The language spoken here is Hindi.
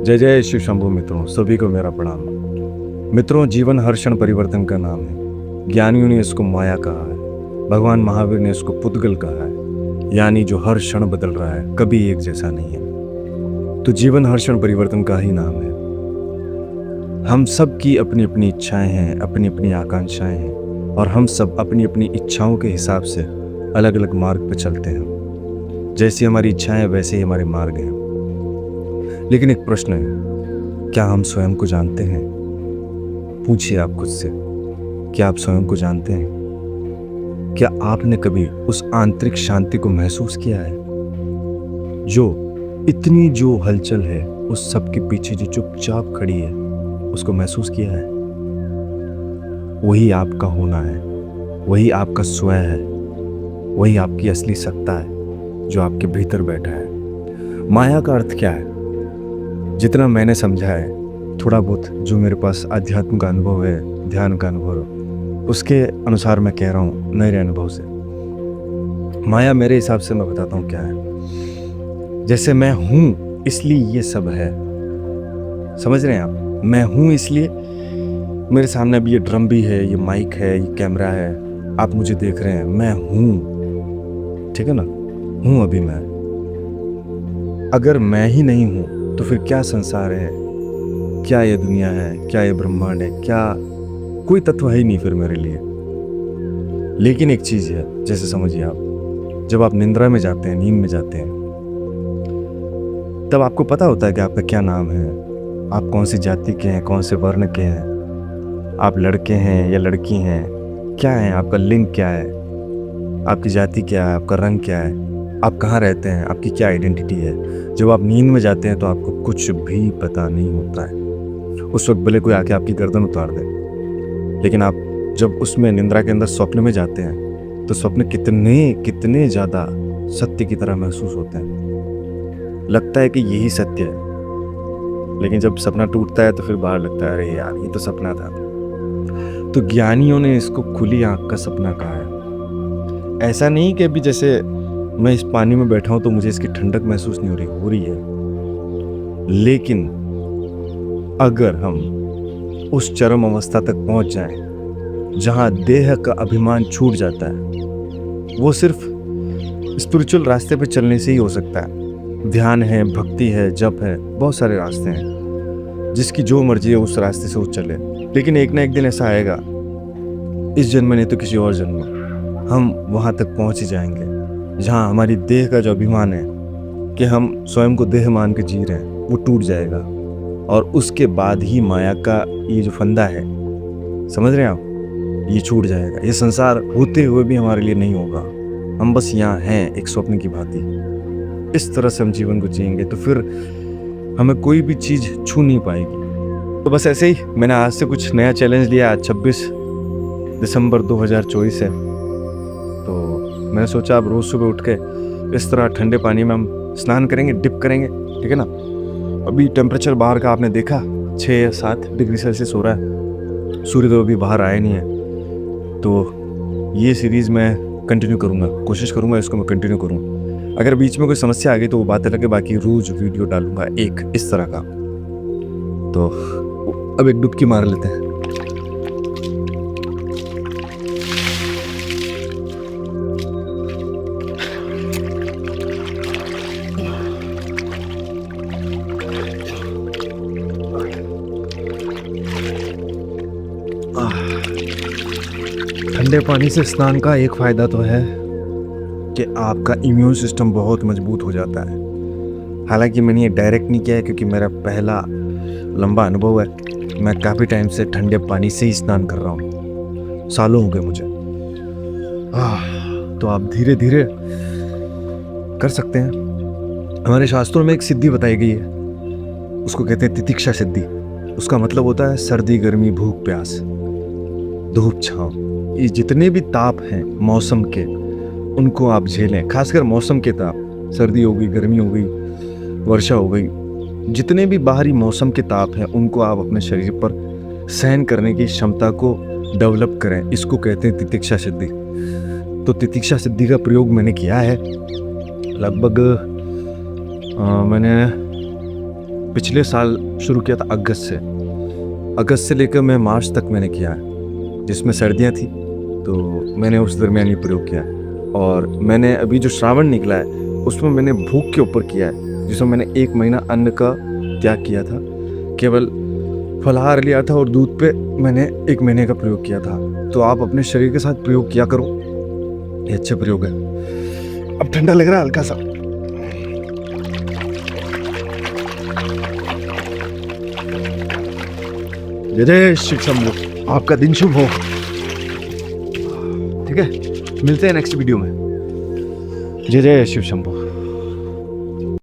जय जय शिव शंभु मित्रों, सभी को मेरा प्रणाम। मित्रों, जीवन हर क्षण परिवर्तन का नाम है। ज्ञानियों ने इसको माया कहा है, भगवान महावीर ने इसको पुद्गल कहा है, यानी जो हर क्षण बदल रहा है, कभी एक जैसा नहीं है। तो जीवन हर क्षण परिवर्तन का ही नाम है। हम सब की अपनी अपनी इच्छाएं हैं, अपनी अपनी आकांक्षाएं हैं, और हम सब अपनी अपनी इच्छाओं के हिसाब से अलग अलग मार्ग पर चलते हैं। जैसी हमारी इच्छाएं वैसे ही हमारे मार्ग हैं। लेकिन एक प्रश्न है, क्या हम स्वयं को जानते हैं? पूछिए आप खुद से, क्या आप स्वयं को जानते हैं? क्या आपने कभी उस आंतरिक शांति को महसूस किया है? इतनी जो हलचल है, उस सब के पीछे जो चुपचाप खड़ी है, उसको महसूस किया है? वही आपका होना है, वही आपका स्वयं है, वही आपकी असली सत्ता है जो आपके भीतर बैठा है। माया का अर्थ क्या है? जितना मैंने समझा है, थोड़ा बहुत जो मेरे पास आध्यात्म का अनुभव है, ध्यान का अनुभव है, उसके अनुसार मैं कह रहा हूँ, मेरे अनुभव से। माया मेरे हिसाब से मैं बताता हूँ क्या है। जैसे मैं हूँ इसलिए ये सब है, समझ रहे हैं आप? मैं हूँ इसलिए मेरे सामने अभी ये ड्रम भी है, ये माइक है, ये कैमरा है, आप मुझे देख रहे हैं, मैं हूँ। ठीक है ना? हूँ अभी मैं। अगर मैं ही नहीं हूँ तो फिर क्या संसार है, क्या ये दुनिया है, क्या ये ब्रह्मांड है, क्या कोई तत्व है ही नहीं फिर मेरे लिए। लेकिन एक चीज है, जैसे समझिए आप, जब आप निंद्रा में जाते हैं, नींद में जाते हैं, तब आपको पता होता है कि आपका क्या नाम है, आप कौन सी जाति के हैं, कौन से वर्ण के हैं, आप लड़के हैं या लड़की हैं, क्या है, आपका लिंग क्या है, आपकी जाति क्या है, आपका रंग क्या है, आप कहाँ रहते हैं, आपकी क्या आइडेंटिटी है। जब आप नींद में जाते हैं तो आपको कुछ भी पता नहीं होता है। उस वक्त भले कोई आके आपकी गर्दन उतार दे, लेकिन आप जब उसमें निंद्रा के अंदर स्वप्न में जाते हैं तो स्वप्न कितने कितने ज़्यादा सत्य की तरह महसूस होते हैं। लगता है कि यही सत्य है, लेकिन जब सपना टूटता है तो फिर बाहर लगता है, अरे यार ये तो सपना था। तो ज्ञानियों ने इसको खुली आंख का सपना कहा है। ऐसा नहीं कि अभी जैसे मैं इस पानी में बैठा हूं तो मुझे इसकी ठंडक महसूस नहीं हो रही है। लेकिन अगर हम उस चरम अवस्था तक पहुंच जाएं जहां देह का अभिमान छूट जाता है, वो सिर्फ स्पिरिचुअल रास्ते पे चलने से ही हो सकता है। ध्यान है, भक्ति है, जप है, बहुत सारे रास्ते हैं, जिसकी जो मर्जी है उस रास्ते से वो चले। लेकिन एक ना एक दिन ऐसा आएगा, इस जन्म में नहीं तो किसी और जन्म में, हम वहां तक पहुंच ही जाएंगे जहाँ हमारी देह का जो अभिमान है कि हम स्वयं को देह मान के जी रहे हैं, वो टूट जाएगा। और उसके बाद ही माया का ये जो फंदा है, समझ रहे हैं आप, ये छूट जाएगा। ये संसार होते हुए भी हमारे लिए नहीं होगा। हम बस यहाँ हैं एक स्वप्न की भांति। इस तरह से हम जीवन को जिएंगे तो फिर हमें कोई भी चीज़ छू नहीं पाएगी। तो बस ऐसे ही मैंने आज से कुछ नया चैलेंज लिया। आज 26 दिसंबर 2024 है, तो मैंने सोचा अब रोज़ सुबह उठ के इस तरह ठंडे पानी में हम स्नान करेंगे, डिप करेंगे। ठीक है ना? अभी टेम्परेचर बाहर का आपने देखा 6 या 7 डिग्री सेल्सियस हो रहा है। सूर्य तो अभी बाहर आया नहीं है। तो ये सीरीज़ मैं कंटिन्यू करूँगा, कोशिश करूँगा इसको मैं कंटिन्यू करूँ। अगर बीच में कोई समस्या आ गई तो वो बात अलग है, बाकी रोज़ वीडियो डालूँगा एक इस तरह का। तो अब एक डुबकी मार लेते हैं। ठंडे पानी से स्नान का एक फ़ायदा तो है कि आपका इम्यून सिस्टम बहुत मजबूत हो जाता है। हालांकि मैंने ये डायरेक्ट नहीं किया है क्योंकि मेरा पहला लंबा अनुभव है। मैं काफ़ी टाइम से ठंडे पानी से ही स्नान कर रहा हूँ, सालों हो गए मुझे। तो आप धीरे धीरे कर सकते हैं। हमारे शास्त्रों में एक सिद्धि बताई गई है, उसको कहते हैं तितिक्षा सिद्धि। उसका मतलब होता है सर्दी, गर्मी, भूख, प्यास, धूप, छाँव। ये जितने भी ताप हैं मौसम के, उनको आप झेलें। खासकर मौसम के ताप, सर्दी हो गई, गर्मी हो गई, वर्षा हो गई, जितने भी बाहरी मौसम के ताप हैं उनको आप अपने शरीर पर सहन करने की क्षमता को डेवलप करें। इसको कहते हैं तितिक्षा सिद्धि। तो तितिक्षा सिद्धि का प्रयोग मैंने किया है। लगभग मैंने पिछले साल शुरू किया था अगस्त से लेकर मैं मार्च तक मैंने किया है, जिसमें सर्दियाँ थी तो मैंने उस दरमियान ये प्रयोग किया है। और मैंने अभी जो श्रावण निकला है उसमें मैंने भूख के ऊपर किया है, जिसमें मैंने 1 महीना अन्न का त्याग किया था, केवल फलाहार लिया था और दूध पे मैंने 1 महीने का प्रयोग किया था। तो आप अपने शरीर के साथ प्रयोग किया करो, ये अच्छा प्रयोग है। अब ठंडा लग रहा है हल्का सा। जय जय शिव शंभू, आपका दिन शुभ हो। ठीक है, मिलते हैं नेक्स्ट वीडियो में। जय जय शिव शंभू।